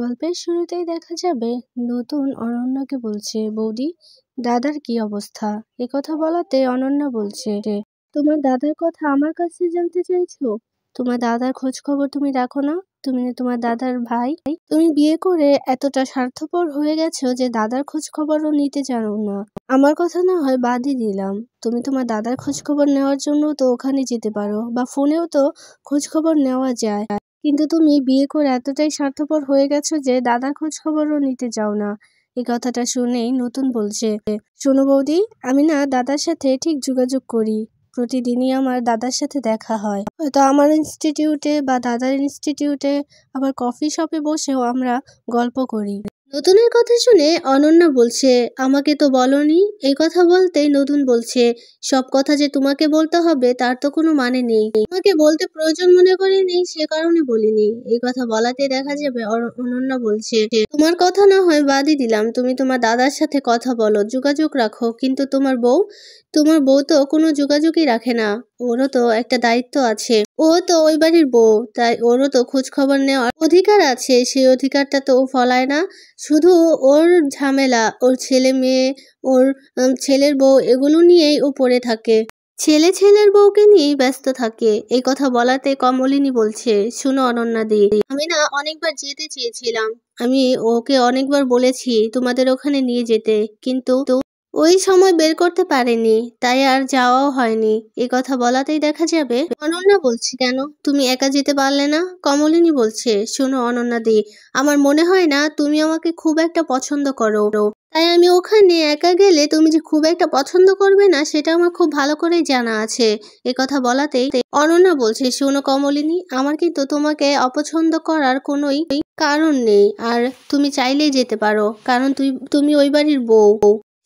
গল্পের শুরুতেই দেখা যাবে নতুন অনন্যাকে বলছে, বৌদি দাদার কি অবস্থা। কথা বলাতে অনন্যা বলছে, তোমার দাদার কথা আমার কাছে জানতে চাইছো? তোমার দাদার খোঁজ খবর তুমি রাখো না? তুমি না তোমার দাদার ভাই? তুমি বিয়ে করে এতটা স্বার্থপর হয়ে গেছো যে দাদার খোঁজ খবরও নিতে জানো না। আমার কথা না হয় বাদই দিলাম, তুমি তোমার দাদার খোঁজ খবর নেওয়ার জন্য তো ওখানে যেতে পারো, বা ফোনেও তো খোঁজ খবর নেওয়া যায়, কিন্তু তুমি বিয়ে করে এতটাই স্বার্থপর হয়ে গেছো যে দাদার খোঁজ খবরও নিতে চাও না। এই কথাটা শুনেই নতুন বলছে, শোনো বৌদি, আমি না দাদার সাথে ঠিক যোগাযোগ করি, প্রতিদিনই আমার দাদার সাথে দেখা হয়, হয়তো আমার ইনস্টিটিউটে বা দাদার ইনস্টিটিউটে, আবার কফি শপে বসেও আমরা গল্প করি। নতুনের কথা শুনে অনন্যা বলছে, আমাকে তো বলনি। এই কথা বলতেই নতুন বলছে, সব কথা যে তোমাকে বলতে হবে তার তো কোনো মানে নেই, তোমাকে বলতে প্রয়োজন মনে করিনি, সে কারণে বলিনি। এই কথা বলাতে দেখা যাবে অনন্যা বলছে, তোমার কথা না হয় বাদই দিলাম, তুমি তোমার দাদার সাথে কথা বলো, যোগাযোগ রাখো, কিন্তু তোমার বউ তো কোনো যোগাযোগই রাখে না। ওরও তো একটা দায়িত্ব আছে, ও তো ওই বাড়ির বউ, তাই ওরও তো খোঁজ খবর নেওয়ার অধিকার আছে, সেই অধিকারটা তো ও ফলায় না। শুধু ওর ঝামেলা, ওর ছেলে মেয়ে, ওর ছেলের বউ, এগুলো নিয়েই ও পড়ে থাকে, ছেলের বউকে নিয়েই ব্যস্ত থাকে। এই কথা বলাতে কমলিনী বলছে, শুনো অনন্যাদি, আমি না অনেকবার যেতে চেয়েছিলাম, আমি ওকে অনেকবার বলেছি তোমাদের ওখানে নিয়ে যেতে, কিন্তু ওই সময় বের করতে পারেনি, তাই আর যাওয়াও হয়নি। এই কথা বলাতেই দেখা যাবে অনন্যা বলছে, কেন তুমি একা যেতে পারলে না? কমলিনী বলছে, শোনো অনন্যাদি, আমার মনে হয় না তুমি আমাকে খুব একটা পছন্দ করো, তাই আমি ওখানে একা গেলে তুমি যে খুব একটা পছন্দ করবে না সেটা আমার খুব ভালো করেই জানা আছে। এ কথা বলাতেই অনন্যা বলছে, শোনো কমলিনী, আমার কিন্তু তোমাকে অপছন্দ করার কোনোই কারণ নেই, আর তুমি চাইলেই যেতে পারো, কারণ তুমি ওই বাড়ির বউ।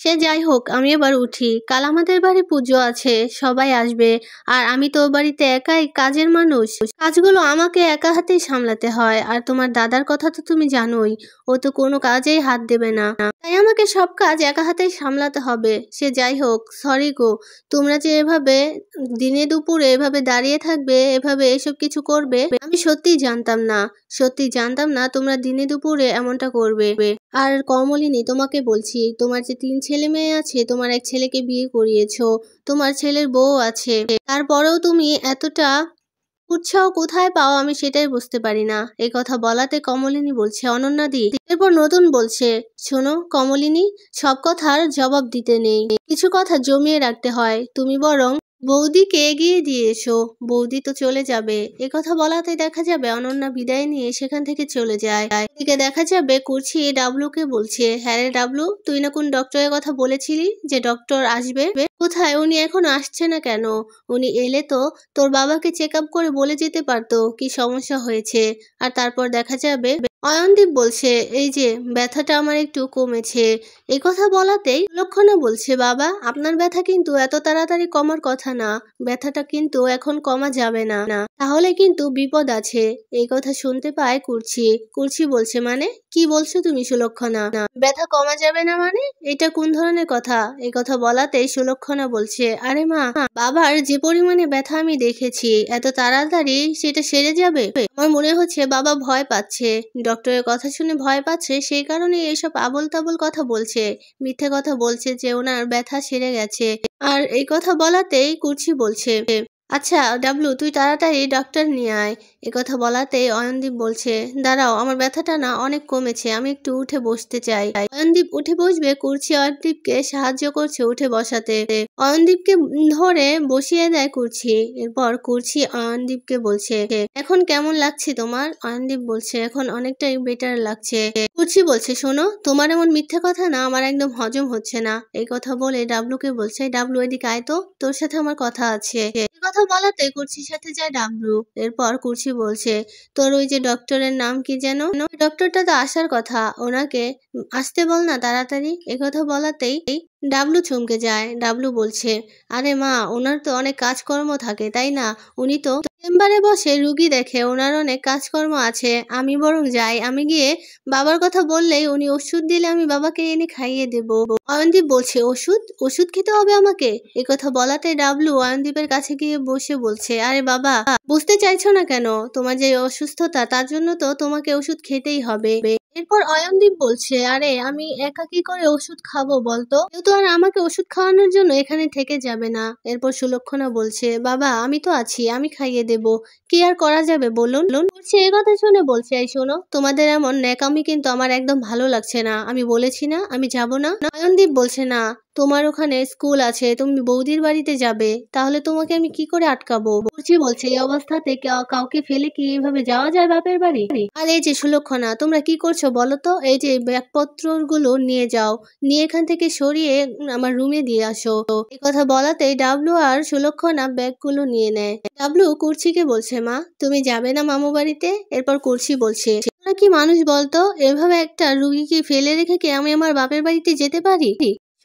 সে যাই হোক, আমি এবার উঠি, কাল আমাদের বাড়ি পুজো আছে, সবাই আসবে, আর আমি তো ও বাড়িতে একাই কাজের মানুষ, কাজগুলো আমাকে একা হাতেই সামলাতে হয়, আর তোমার দাদার কথা তো তুমি জানোই, ও তো কোনো কাজেই হাত দেবে না, তাই আমাকে সব কাজ একা হাতেই সামলাতে হবে। সে যাই হোক, সরি গো, তোমরা যে এভাবে দিনে দুপুরে এভাবে দাঁড়িয়ে থাকবে, এভাবে এসব কিছু করবে, আমি সত্যিই জানতাম না তোমরা দিনে দুপুরে এমনটা করবে। আর কমলিনী, তোমাকে বলছি, তোমার যে 3 ছেলে মেয়ে আছে, তোমার এক ছেলেকে বিয়ে করিয়েছো, তোমার ছেলের বউ আছে, তারপরেও তুমি এতটা উৎসাহ কোথায় পাও আমি সেটাই বুঝতে পারি না। এই কথা বলাতে কমলিনী বলছে, অনন্যাদি। এরপর নতুন বলছে, শোনো কমলিনী, সব কথার জবাব দিতে নেই, কিছু কথা জমিয়ে রাখতে হয়, তুমি বরং বৌদিকে এগিয়ে দিয়ে এসো, বৌদি তো চলে যাবে। এ কথা বলাতে দেখা যাবে অনন্যা বিদায় নিয়ে সেখান থেকে চলে যায়। এদিকে দেখা যাবে কুর্চি ডাবলুকে বলছে, হ্যাঁ রে ডাবলু, তুই না কোন ডক্টরের কথা বলেছিলি যে ডক্টর আসবে, কোথায় উনি এখনো আসছে না কেন? উনি এলে তো তোর বাবাকে চেক আপ করে বলে যেতে পারতো কি সমস্যা হয়েছে। আর তারপর দেখা যাবে অয়নদীপ বলছে, এই যে ব্যথাটা আমার একটু কমেছে। এই কথা বলাতেই লক্ষণা বলছে, বাবা আপনার ব্যথা কিন্তু এত তাড়াতাড়ি কমার কথা না, ব্যথাটা কিন্তু এখন কমা যাবে না, তাহলে কিন্তু বিপদ আছে। এই কথা শুনতে পায় কুর্চি বলছে, মানে কি বলছো তুমি সুলক্ষণা? ব্যথা কমা যাবে না মানে এটা কোন ধরনের কথা? এই কথা বলাতেই সুলক্ষণা বলছে, আরে মা, বাবার যে পরিমাণে ব্যথা আমি দেখেছি, এত তাড়াতাড়ি সেটা সেরে যাবে? আমার মনে হচ্ছে বাবা ভয় পাচ্ছে, ডক্টরের কথা শুনে ভয় পাচ্ছে, সেই কারণে এইসব আবোল তাবোল কথা বলছে, মিথ্যে কথা বলছে যে ওনার ব্যথা সেরে গেছে। আর এই কথা বলাতেই কুর্চি বলছে, আচ্ছা ডাবলু, তুই তাড়াতাড়ি ডক্টর নিয়ে আয়। এ কথা বলাতেই অয়নদীপ বলছে, দাঁড়াও, আমার ব্যথাটা না অনেক কমেছে, আমি একটু উঠে বসতে চাই। অয়নদীপ উঠে বসবে, কুর্চি অয়নদীপকে সাহায্য করছে উঠে বসাতে, অয়নদীপকে ধরে বসিয়ে দেয় কুর্চি। এরপর কুর্চি অয়নদীপকে বলছে, এখন কেমন লাগছে তোমার? অয়নদীপ বলছে, এখন অনেকটাই বেটার লাগছে। কুর্চি বলছে, শোনো, তোমার এমন মিথ্যে কথা না আমার একদম হজম হচ্ছে না। এই কথা বলে ডাবলুকে বলছে, ডাবলু এদিকে আয় তো, তোর সাথে আমার কথা আছে। এই কথা বলাতে কুর্চির সাথে যায় ডাবলু। এরপর কুর্চি বলছে, তোর ওই যে ডক্টরের নাম কি যেন? ডক্টরটা তো আসার কথা, ওনাকে আসতে বল না তাড়াতাড়ি। একথা বলাতেই ডাবলু চমকে যায়। ডাবলু বলছে, আরে মা, ওনার তো অনেক কাজকর্ম থাকে তাই না, উনি তো চেম্বারে বসে রুগী দেখে, ওনার অনেক কাজকর্ম আছে, আমি বরং যাই, আমি গিয়ে বাবার কথা বললেই উনি ওষুধ দিলে আমি বাবাকে এনে খাইয়ে দেব। অয়নদীপ বলছে, ওষুধ খেতে হবে আমাকে? একথা বলাতে ডাবলু অয়নদীপের কাছে গিয়ে বসে বলছে, আরে বাবা, বুঝতে চাইছো না কেন? তোমার যে অসুস্থতা, তার জন্য তো তোমাকে ওষুধ খেতেই হবে। এরপর অয়নদীপ বলছে, আরে আমি একা কি করে ওষুধ খাবো বলতো, কেউ তো আর আমাকে ওষুধ খাওয়ানোর জন্য এখানে থেকে যাবে না। এরপর সুলক্ষণা বলছে, বাবা আমি তো আছি, আমি খাইয়ে দেব, কি আর করা যাবে বলুন। করছে এ কথা শুনে বলছে, এই শোনো, তোমাদের এমন ন্যাকামি কিন্তু আমার একদম ভালো লাগছে না। আমি বলেছি না আমি যাব না। অয়নদীপ বলছে, না তোমার ওখানে স্কুল আছে, তুমি বৌদির বাড়িতে যাবে, তাহলে তোমাকে আমি কি করে আটকাবো। বুঝি বলছে, এই অবস্থাতে কাউকে ফেলে কি এইভাবে যাওয়া যায় বাপের বাড়ি। আর এই যে সুলক্ষণা, তোমরা কি করছো বলো তো, এই যে ব্যাগপত্রগুলো নিয়ে যাও, নিয়ে এখান থেকে সরিয়ে আমার রুমে দিয়ে আসো। এই কথা বলাতেই ডাবলু আর সুলক্ষণা ব্যাগগুলো নিয়ে নেয়। ডাবলু কুর্চিকে বলছে, মা তুমি যাবে না মামু বাড়িতে। এরপর কুর্চি বলছে, তোমরা কি মানুষ বলতো, এভাবে একটা রুগীকে ফেলে রেখে কি আমি আমার বাপের বাড়িতে যেতে পারি।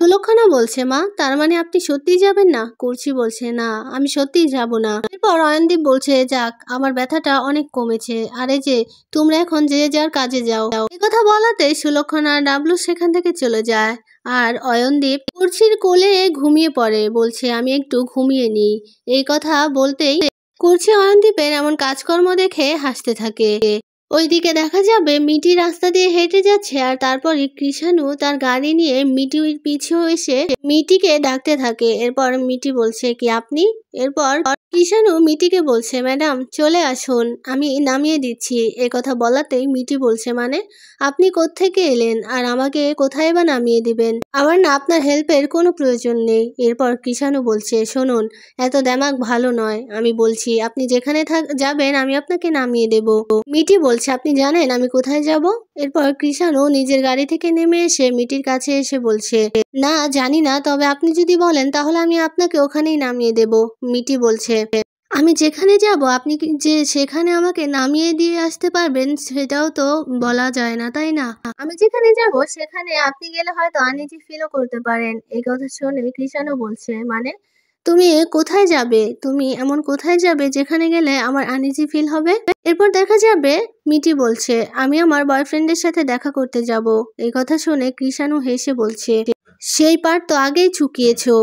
সুলক্ষণা বলছে, মা তার মানে আপনি সত্যিই যাবেন না। কুর্চি বলছে, না আমি সত্যিই যাব না। এরপর অয়নদীপ বলছে, যাক আমার ব্যথাটা অনেক কমেছে, আর এই যে তোমরা এখন যে যার কাজে যাও। এই কথা বলাতে সুলক্ষণা আর ডাবলু সেখান থেকে চলে যায়। আর অয়নদীপ কুর্চির কোলে ঘুমিয়ে পড়ে, বলছে আমি একটু ঘুমিয়ে নিই। এই কথা বলতেই কুর্চি অয়নদীপের এমন কাজকর্ম দেখে হাসতে থাকে। ওইদিকে দেখা যাবে মিটি রাস্তা দিয়ে হেঁটে যাচ্ছে, আর তারপরে কৃষাণু তার গাড়ি নিয়ে মিটির পিছু এসে মিটিকে ডাকতে থাকে। এরপর মিটি বলছে, কি আপনি। এরপর কৃষাণু মিটিকে বলছে, ম্যাডাম চলে আসুন, আমি নামিয়ে দিচ্ছি। এ কথা বলাতেই মিটি বলছে, মানে আপনি কোত্থেকে এলেন আর আমাকে কোথায় বা নামিয়ে দিবেন, আমার না আপনার হেল্পের কোনো প্রয়োজন নেই। এরপর কৃষাণু বলছে, শুনুন এত দেমাগ ভালো নয়, আমি বলছি আপনি যেখানে যাবেন আমি আপনাকে নামিয়ে দেব। মিটি বলছে, আপনি জানেন আমি কোথায় যাব। এরপর কৃষাণু নিজের গাড়ি থেকে নেমে এসে মিটির কাছে এসে বলছে, না জানি না, তবে আপনি যদি বলেন তাহলে আমি আপনাকে ওখানেই নামিয়ে দেব। মিটি বলছে, আমি যেখানে যাব আপনি যে সেখানে আমাকে নামিয়ে দিয়ে আসতে পারবেন সেটাও তো বলা যায় না, তাই না। আমি যেখানে যাব সেখানে আপনি গেলে হয়তো আনইজি ফিলও করতে পারেন। এই কথা শুনে কৃষাণু বলছে, মানে তুমি কোথায় যাবে, তুমি এমন কোথায় যাবে যেখানে গেলে আমার আনইজি ফিল হবে। এরপর দেখা যাবে মিটি বলছে, আমি আমার বয়ফ্রেন্ডের সাথে দেখা করতে যাব। এই কথা শুনে কৃষাণু হেসে বলছে, সেই পার্ট তো আগেই চুকিয়েছো।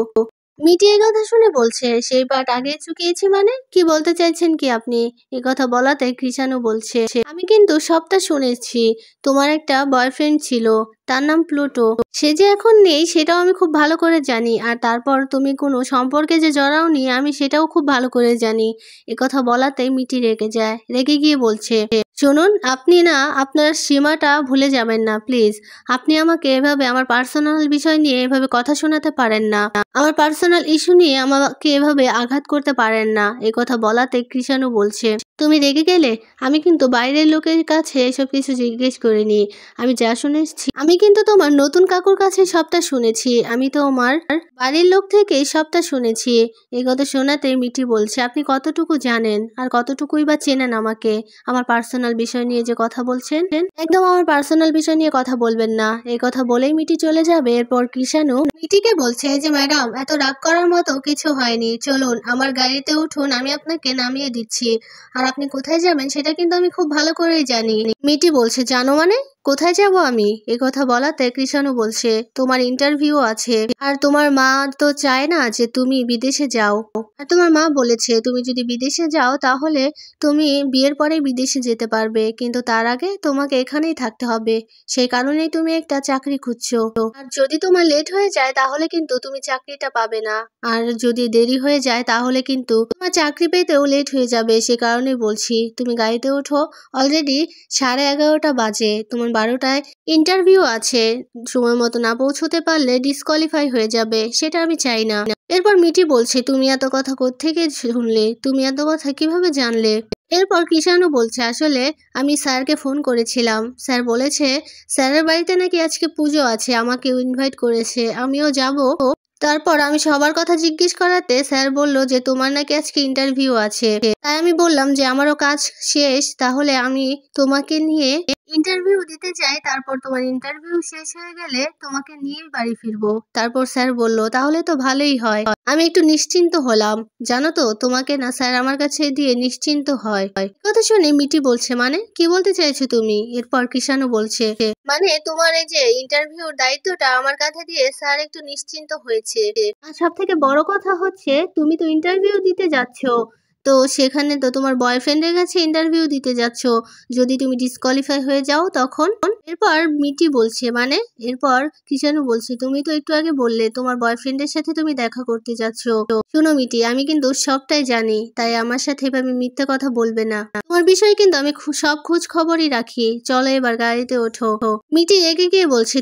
মিটি এই কথা শুনে বলছে, সেই পার্ট আগে চুকিয়েছি মানে কি বলতে চাইছেন কি আপনি। এই কথা বলাতে কৃষাণু বলছে, আমি কিন্তু সবটা শুনেছি, তোমার একটা বয়ফ্রেন্ড ছিল, তার নাম প্লুটো, সে যে এখন নেই সেটাও আমি খুব ভালো করে জানি, আর তারপর তুমি কোনো সম্পর্কে যে জড়াওনি আমি সেটাও খুব ভালো করে জানি। এ কথা বলাতেই মিটি রেগে যায়, রেগে গিয়ে বলছে, শুনুন আপনি না আপনার সীমাটা ভুলে যাবেন না প্লিজ। আপনি আমাকে এভাবে আমার পার্সোনাল বিষয় নিয়ে এভাবে কথা শোনাতে পারেন না, আমার পার্সোনাল ইস্যু নিয়ে আমাকে এভাবে আঘাত করতে পারেন না। এই কথা বলাতে কৃষাণু বলছে, তুমি রেগে গেলে, আমি কিন্তু বাইরের লোকের কাছে এসব কিছু জিজ্ঞেস করিনি, আমি যা শুনেছি আমি কিন্তু তোমার নতুন কাকুর কাছে সবটা শুনেছি, আমি তো আমার বাড়ির লোক থেকে সবটা শুনেছি। এই কথা শোনাতে মিটি বলছে, আপনি কতটুকু জানেন আর কতটুকুই বা চেনেন আমাকে, আমার পার্সোনাল বিষয় নিয়ে যে কথা বলছেন, একদম আমার পার্সোনাল বিষয় নিয়ে কথা বলবেন না। এই কথা বলেই মিটি চলে যাবে। এরপর কৃষাণু মিটিকে বলছে, যে ম্যাডাম এত রাগ করার মতো কিছু হয়নি, চলুন আমার গাড়িতে উঠুন, আমি আপনাকে নামিয়ে দিচ্ছি, আর আপনি কোথায় যাবেন সেটা কিন্তু আমি খুব ভালো করেই জানি। মিটি বলছে, জানো মানে কোথায় যাব আমি। এই কথা বলাতে কৃষাণু বলছে, তোমার ইন্টারভিউ আছে, আর তোমার মা তো চায় না যে তুমি বিদেশে যাও, আর তোমার মা বলেছে তুমি যদি বিদেশে যাও তাহলে তুমি বিয়ের পরে বিদেশে যেতে পারবে, কিন্তু তার আগে তোমাকে এখানেই থাকতে হবে, সেই কারণেই তুমি একটা চাকরি খুঁজছো, আর যদি তোমার লেট হয়ে যায় তাহলে কিন্তু তুমি চাকরিটা পাবে না, আর যদি দেরি হয়ে যায় তাহলে কিন্তু তোমার চাকরি পেতেও লেট হয়ে যাবে, সে কারণেই বলছি তুমি গাড়িতে ওঠো, অলরেডি 11:30 বাজে, তোমার 12টায় ইন্টারভিউ আছে, সময় মতো না পৌঁছতে পারলে ডিসকোয়ালিফাই হয়ে যাবে, সেটা আমি চাই না। এরপর মিটি বলছে, তুমি এত কথা কোত্থেকে শুনলে, তুমি এত কথা কিভাবে জানলে। এরপর কৃষাণু বলছে, আসলে আমি স্যারকে ফোন করেছিলাম, স্যার বলেছে স্যারের বাড়িতে নাকি আজকে পুজো আছে, আমাকে ইনভাইট করেছে, আমিও যাব। তারপর আমি সবার কথা জিজ্ঞেস করাতে স্যার বলল যে তোমার নাকি আজকে ইন্টারভিউ আছে, তাই আমি বললাম যে আমারও কাজ শেষ, তাহলে আমি তোমাকে নিয়ে ইন্টারভিউ দিতে চাই, তারপর তোমার ইন্টারভিউ শেষ হয়ে গেলে তোমাকে নিয়ে বাড়ি ফিরবো। তারপর স্যার বলল তাহলে তো ভালোই হয়, আমি একটু নিশ্চিন্ত হলাম, জানো তো তোমাকে না স্যার আমার কাছে দিয়ে নিশ্চিন্ত হয়। কথা শুনে মিটি বলছে, মানে কি বলতে চাইছো তুমি। এরপর কৃষাণু বলছে, মানে তোমার এই যে ইন্টারভিউর দায়িত্বটা আমার কাছে দিয়ে স্যার একটু নিশ্চিন্ত হয়েছে, আর সব থেকে বড় কথা হচ্ছে তুমি তো ইন্টারভিউ দিতে যাচ্ছ, তো সেখানে তো তোমার বয়ফ্রেন্ডের কাছে ইন্টারভিউ দিতে যাচ্ছ, যদি তুমি ডিসকোয়ালিফাই হয়ে যাও তখন। এরপর মিটি বলছে মানে এরপর কৃষাণু বলছে তুমি তো একটু আগে বললে তোমার বয়ফ্রেন্ডের সাথে তুমি দেখা করতে যাচ্ছ। শোনো মিটি, আমি কিন্তু সবটাই জানি, তাই আমার সাথে এভাবে মিথ্যে কথা বলবে না। তোমার বিষয়ে কিন্তু আমি সব খোঁজ খবরই রাখি। চলো এবার গাড়িতে ওঠো। মিটি এগিয়ে গিয়ে বলছে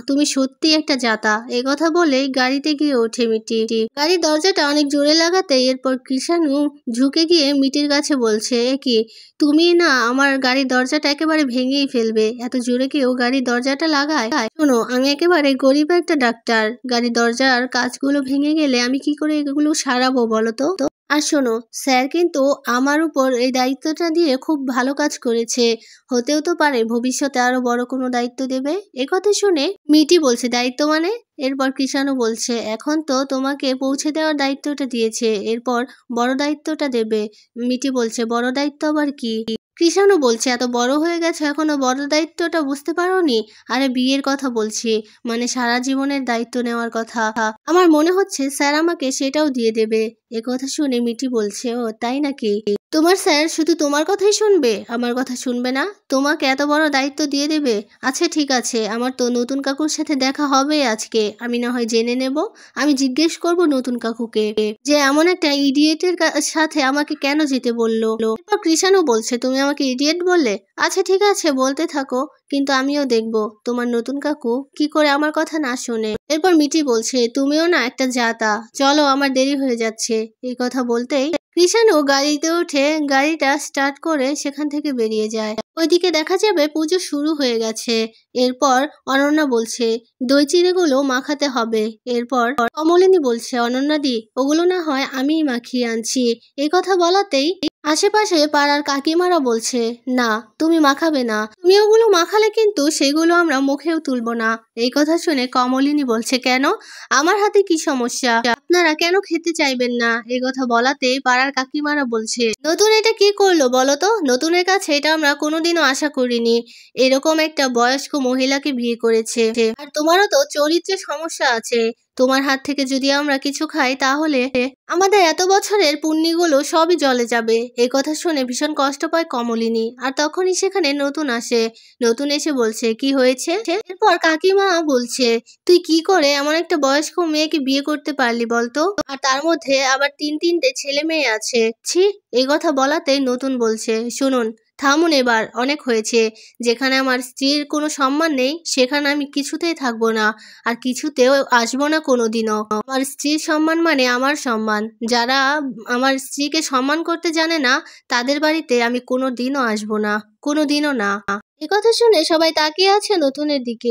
তুমি সত্যি একটা জাতা। এ কথা বলে গাড়িতে গিয়ে ওঠে মিটি। গাড়ির দরজাটা অনেক জোরে লাগাতে এরপর কৃষাণু ঝুঁকে গিয়ে মিটির কাছে বলছে, এ কি, তুমি না আমার গাড়ির দরজাটা একেবারে ভেঙেই ফেলবে, এত জোরে কেউ গাড়ির দরজাটা লাগায়? শোনো, আমি একেবারে গরিব একটা ডাক্তার, গাড়ির দরজার কাঁচগুলো ভেঙে গেলে আমি কি করে এগুলো সারাবো বলো তো? আর শোনো, স্যার কিন্তু আমার উপর এই দায়িত্বটা দিয়ে খুব ভালো কাজ করেছে, হতেও তো পারে ভবিষ্যতে আরো বড় কোনো দায়িত্ব দেবে। একথা শুনে মিটি বলছে, দায়িত্ব মানে? এরপর কৃষাণু বলছে, এখন তো তোমাকে পৌঁছে দেওয়ার দায়িত্বটা দিয়েছে, এরপর বড় দায়িত্বটা দেবে। মিটি বলছে, বড় দায়িত্ব আবার কি? কৃষাণু বলছে, এত বড় হয়ে গেছে এখনো বড় দায়িত্বটা বুঝতে পারোনি? আরে বিয়ের কথা বলছি, মানে সারা জীবনের দায়িত্ব নেওয়ার কথা। আমার মনে হচ্ছে স্যার আমাকে সেটাও দিয়ে দেবে। একথা শুনে মিটি বলছে, ও তাই নাকি? তোমার স্যার শুধু তোমার কথাই শুনবে, আমার কথা শুনবে না? তোমাকে এত বড় দায়িত্ব দিয়ে দেবে? আচ্ছা ঠিক আছে, আমার তো নতুন কাকুর সাথে দেখা হবে আজকে, আমি না হয় জেনে নেব। আমি জিজ্ঞেস করব নতুন কাকুকে যে এমন একটা ইডিয়েটের সাথে আমাকে কেন যেতে বললো। এরপর কৃষাণু বলছে, তুমি আমাকে ইডিয়েট বললে? আচ্ছা ঠিক আছে, বলতে থাকো, কিন্তু আমিও দেখব তোমার নতুন কাকু কি করে আমার কথা না শোনে। এরপর মিটি বলছে, তুমিও না একটা জাতা, চলো আমার দেরি হয়ে যাচ্ছে। এই কথা বলতেই কৃষাণু গাড়িতে উঠে গাড়িটা স্টার্ট করে সেখান থেকে বেরিয়ে যায়। ওইদিকে দেখা যাবে পুজো শুরু হয়ে গেছে। এরপর অনন্যা বলছে, দই চিড়েগুলো মাখাতে হবে। এরপর কমলিনী বলছে, অনন্যাদি ওগুলো না হয় আমিই মাখিয়ে আনছি। এই কথা বলাতেই আশেপাশে পাড়ার কাকিমারা বলছে, না তুমি মাখাবে না, তুমি ওগুলো মাখালে কিন্তু সেগুলো আমরা মুখেও তুলবো না। এই কথা শুনে কমলিনী বলছে, কেন, আমার হাতে কি সমস্যা, আপনারা কেন খেতে চাইবেন না? এই কথা বলাতে পাড়ার কাকিমারা বলছে, নতুন এটা কি করলো বলো তো, নতুনের কাছে এটা আমরা কোনোদিনও আশা করিনি, এরকম একটা বয়স্ক মহিলাকে বিয়ে করেছে, আর তোমারও তো চরিত্রের সমস্যা আছে, তোমার হাত থেকে যদি আমরা কিছু খাই তাহলে আমাদের এত বছরের পুণ্যগুলো সবই জলে যাবে। এই কথা শুনে ভীষণ কষ্ট পায় কমলিনী। আর তখনই সেখানে নতুন আসে। নতুন এসে বলছে, কি হয়েছে? এরপর কাকিমা বলছে, তুই কি করে এমন একটা বয়স্ক মেয়েকে বিয়ে করতে পারলি বলতো, আর তার মধ্যে আবার তিনটে ছেলে মেয়ে আছে, ছি। এই কথা বলাতেই নতুন বলছে, শুনুন থামুন, এবার অনেক হয়েছে, যেখানে আমার স্ত্রীর কোনো সম্মান নেই সেখানে আমি কিছুতেই থাকবো না, আর কিছুতেও আসবো না কোনোদিনও। আমার স্ত্রীর সম্মান মানে আমার সম্মান, যারা আমার স্ত্রীকে সম্মান করতে জানে না তাদের বাড়িতে আমি কোনোদিনও আসবো না, কোনোদিনও না। এ কথা শুনে সবাই তাকিয়ে আছে নতুনের দিকে।